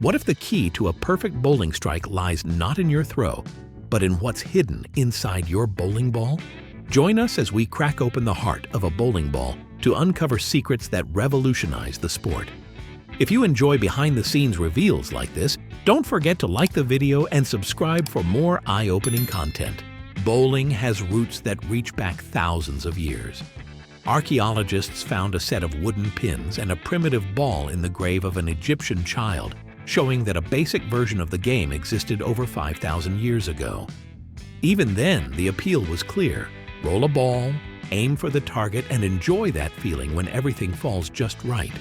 What if the key to a perfect bowling strike lies not in your throw, but in what's hidden inside your bowling ball? Join us as we crack open the heart of a bowling ball to uncover secrets that revolutionize the sport. If you enjoy behind-the-scenes reveals like this, don't forget to like the video and subscribe for more eye-opening content. Bowling has roots that reach back thousands of years. Archaeologists found a set of wooden pins and a primitive ball in the grave of an Egyptian child, showing that a basic version of the game existed over 5,000 years ago. Even then, the appeal was clear. Roll a ball, aim for the target, and enjoy that feeling when everything falls just right.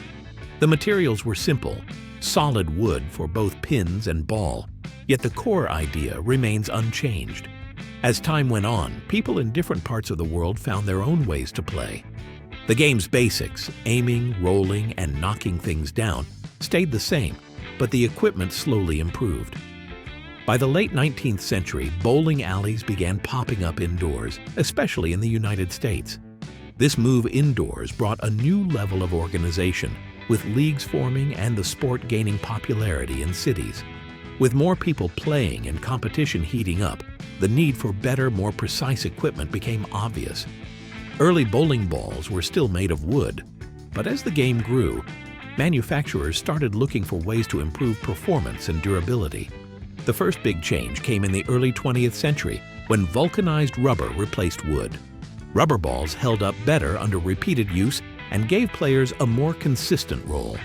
The materials were simple, solid wood for both pins and ball, yet the core idea remains unchanged. As time went on, people in different parts of the world found their own ways to play. The game's basics, aiming, rolling, and knocking things down, stayed the same, but the equipment slowly improved. By the late 19th century, bowling alleys began popping up indoors, especially in the United States. This move indoors brought a new level of organization, with leagues forming and the sport gaining popularity in cities. With more people playing and competition heating up, the need for better, more precise equipment became obvious. Early bowling balls were still made of wood, but as the game grew, manufacturers started looking for ways to improve performance and durability. The first big change came in the early 20th century when vulcanized rubber replaced wood. Rubber balls held up better under repeated use and gave players a more consistent roll.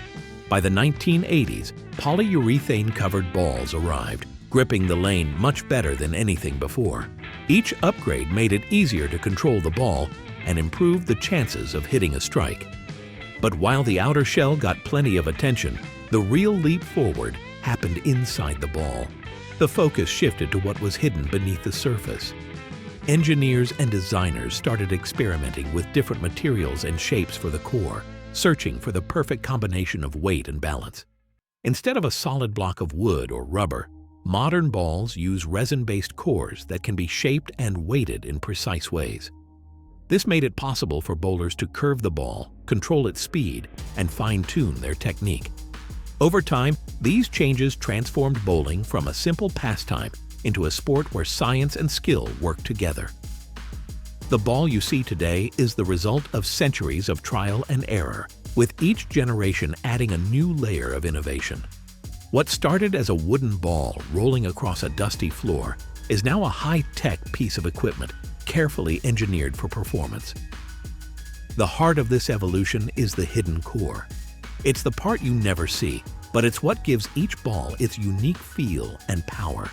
By the 1980s, polyurethane-covered balls arrived, gripping the lane much better than anything before. Each upgrade made it easier to control the ball and improved the chances of hitting a strike. But while the outer shell got plenty of attention, the real leap forward happened inside the ball. The focus shifted to what was hidden beneath the surface. Engineers and designers started experimenting with different materials and shapes for the core, searching for the perfect combination of weight and balance. Instead of a solid block of wood or rubber, modern balls use resin-based cores that can be shaped and weighted in precise ways. This made it possible for bowlers to curve the ball, control its speed, and fine-tune their technique. Over time, these changes transformed bowling from a simple pastime into a sport where science and skill work together. The ball you see today is the result of centuries of trial and error, with each generation adding a new layer of innovation. What started as a wooden ball rolling across a dusty floor is now a high-tech piece of equipment, carefully engineered for performance. The heart of this evolution is the hidden core. It's the part you never see, but it's what gives each ball its unique feel and power.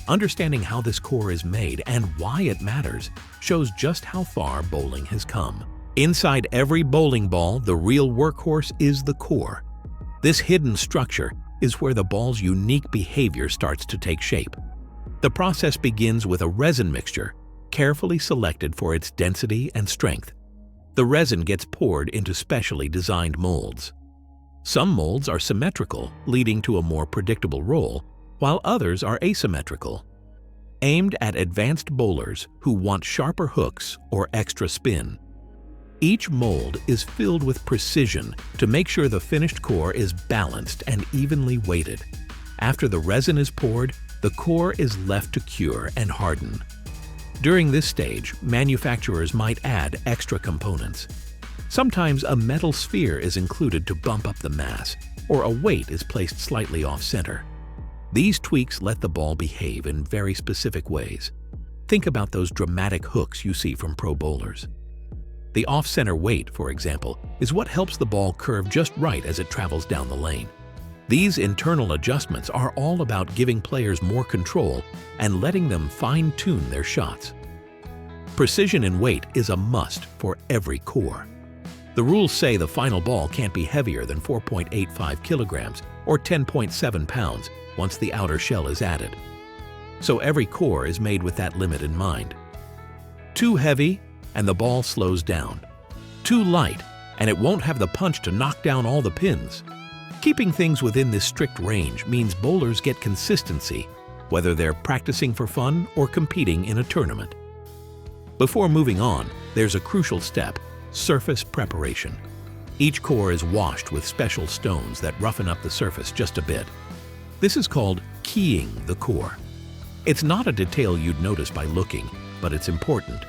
Understanding how this core is made and why it matters shows just how far bowling has come. Inside every bowling ball, the real workhorse is the core. This hidden structure is where the ball's unique behavior starts to take shape. The process begins with a resin mixture, carefully selected for its density and strength. The resin gets poured into specially designed molds. Some molds are symmetrical, leading to a more predictable roll, while others are asymmetrical, aimed at advanced bowlers who want sharper hooks or extra spin. Each mold is filled with precision to make sure the finished core is balanced and evenly weighted. After the resin is poured, the core is left to cure and harden. During this stage, manufacturers might add extra components. Sometimes a metal sphere is included to bump up the mass, or a weight is placed slightly off-center. These tweaks let the ball behave in very specific ways. Think about those dramatic hooks you see from pro bowlers. The off-center weight, for example, is what helps the ball curve just right as it travels down the lane. These internal adjustments are all about giving players more control and letting them fine-tune their shots. Precision in weight is a must for every core. The rules say the final ball can't be heavier than 4.85 kilograms or 10.7 pounds once the outer shell is added. So every core is made with that limit in mind. Too heavy, and the ball slows down. Too light, and it won't have the punch to knock down all the pins. Keeping things within this strict range means bowlers get consistency, whether they're practicing for fun or competing in a tournament. Before moving on, there's a crucial step: surface preparation. Each core is washed with special stones that roughen up the surface just a bit. This is called keying the core. It's not a detail you'd notice by looking, but it's important.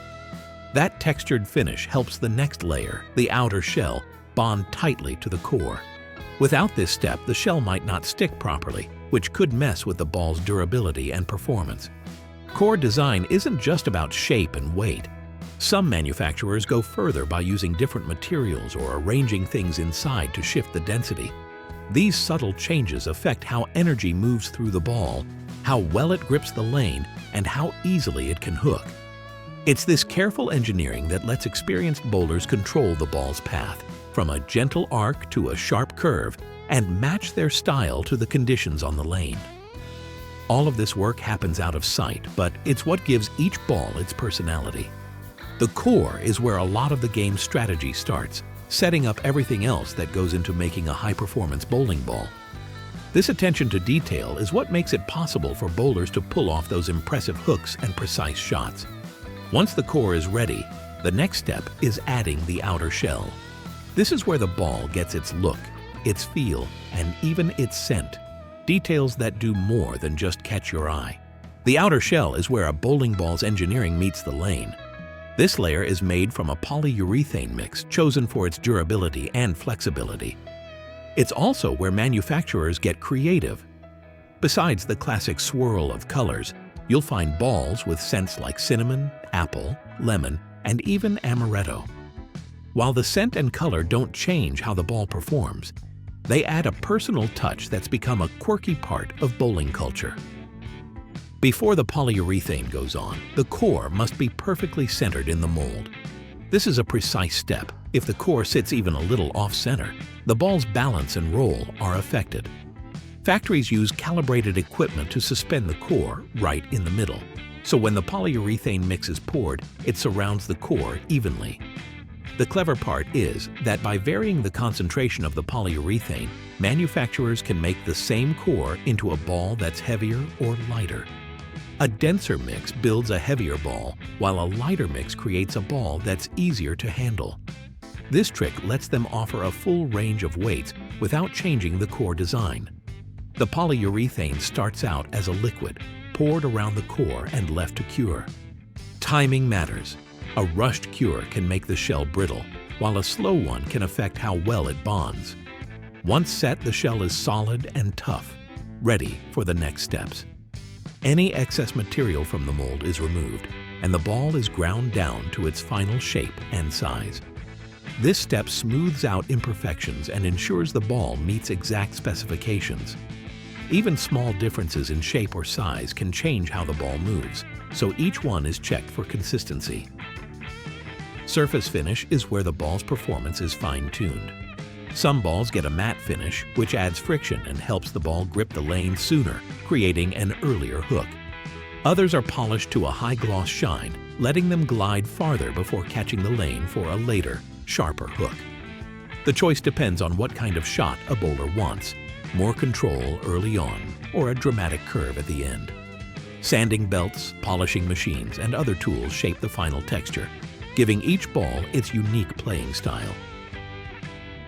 That textured finish helps the next layer, the outer shell, bond tightly to the core. Without this step, the shell might not stick properly, which could mess with the ball's durability and performance. Core design isn't just about shape and weight. Some manufacturers go further by using different materials or arranging things inside to shift the density. These subtle changes affect how energy moves through the ball, how well it grips the lane, and how easily it can hook. It's this careful engineering that lets experienced bowlers control the ball's path, from a gentle arc to a sharp curve, and match their style to the conditions on the lane. All of this work happens out of sight, but it's what gives each ball its personality. The core is where a lot of the game's strategy starts, setting up everything else that goes into making a high-performance bowling ball. This attention to detail is what makes it possible for bowlers to pull off those impressive hooks and precise shots. Once the core is ready, the next step is adding the outer shell. This is where the ball gets its look, its feel, and even its scent, details that do more than just catch your eye. The outer shell is where a bowling ball's engineering meets the lane. This layer is made from a polyurethane mix chosen for its durability and flexibility. It's also where manufacturers get creative. Besides the classic swirl of colors, you'll find balls with scents like cinnamon, apple, lemon, and even amaretto. While the scent and color don't change how the ball performs, they add a personal touch that's become a quirky part of bowling culture. Before the polyurethane goes on, the core must be perfectly centered in the mold. This is a precise step. If the core sits even a little off-center, the ball's balance and roll are affected. Factories use calibrated equipment to suspend the core right in the middle, so when the polyurethane mix is poured, it surrounds the core evenly. The clever part is that by varying the concentration of the polyurethane, manufacturers can make the same core into a ball that's heavier or lighter. A denser mix builds a heavier ball, while a lighter mix creates a ball that's easier to handle. This trick lets them offer a full range of weights without changing the core design. The polyurethane starts out as a liquid, poured around the core and left to cure. Timing matters. A rushed cure can make the shell brittle, while a slow one can affect how well it bonds. Once set, the shell is solid and tough, ready for the next steps. Any excess material from the mold is removed, and the ball is ground down to its final shape and size. This step smooths out imperfections and ensures the ball meets exact specifications. Even small differences in shape or size can change how the ball moves, so each one is checked for consistency. Surface finish is where the ball's performance is fine-tuned. Some balls get a matte finish, which adds friction and helps the ball grip the lane sooner, creating an earlier hook. Others are polished to a high-gloss shine, letting them glide farther before catching the lane for a later, sharper hook. The choice depends on what kind of shot a bowler wants: more control early on, or a dramatic curve at the end. Sanding belts, polishing machines, and other tools shape the final texture, giving each ball its unique playing style.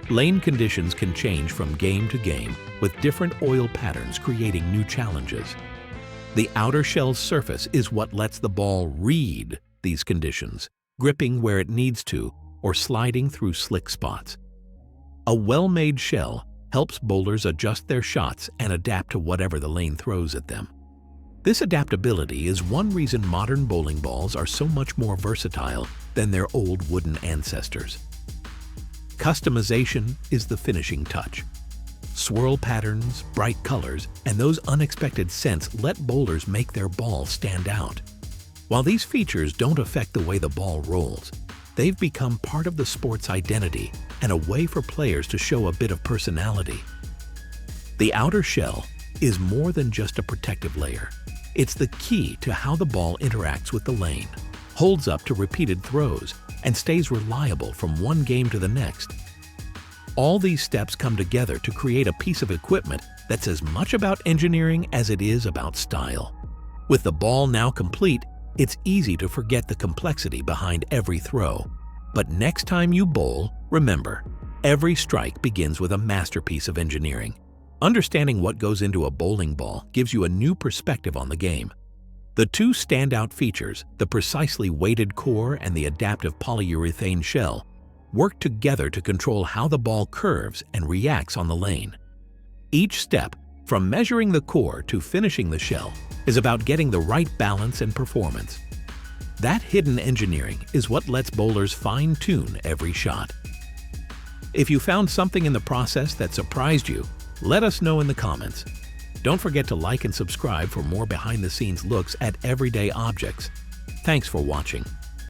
Lane conditions can change from game to game, with different oil patterns creating new challenges. The outer shell's surface is what lets the ball read these conditions, gripping where it needs to or sliding through slick spots. A well-made shell helps bowlers adjust their shots and adapt to whatever the lane throws at them. This adaptability is one reason modern bowling balls are so much more versatile than their old wooden ancestors. Customization is the finishing touch. Swirl patterns, bright colors, and those unexpected scents let bowlers make their ball stand out. While these features don't affect the way the ball rolls, they've become part of the sport's identity and a way for players to show a bit of personality. The outer shell is more than just a protective layer. It's the key to how the ball interacts with the lane, holds up to repeated throws, and stays reliable from one game to the next. All these steps come together to create a piece of equipment that's as much about engineering as it is about style. With the ball now complete, it's easy to forget the complexity behind every throw. But next time you bowl, remember, every strike begins with a masterpiece of engineering, Understanding what goes into a bowling ball gives you a new perspective on the game. The two standout features, the precisely weighted core and the adaptive polyurethane shell, work together to control how the ball curves and reacts on the lane. Each step, from measuring the core to finishing the shell, is about getting the right balance and performance. That hidden engineering is what lets bowlers fine-tune every shot. If you found something in the process that surprised you, let us know in the comments. Don't forget to like and subscribe for more behind-the-scenes looks at everyday objects. Thanks for watching.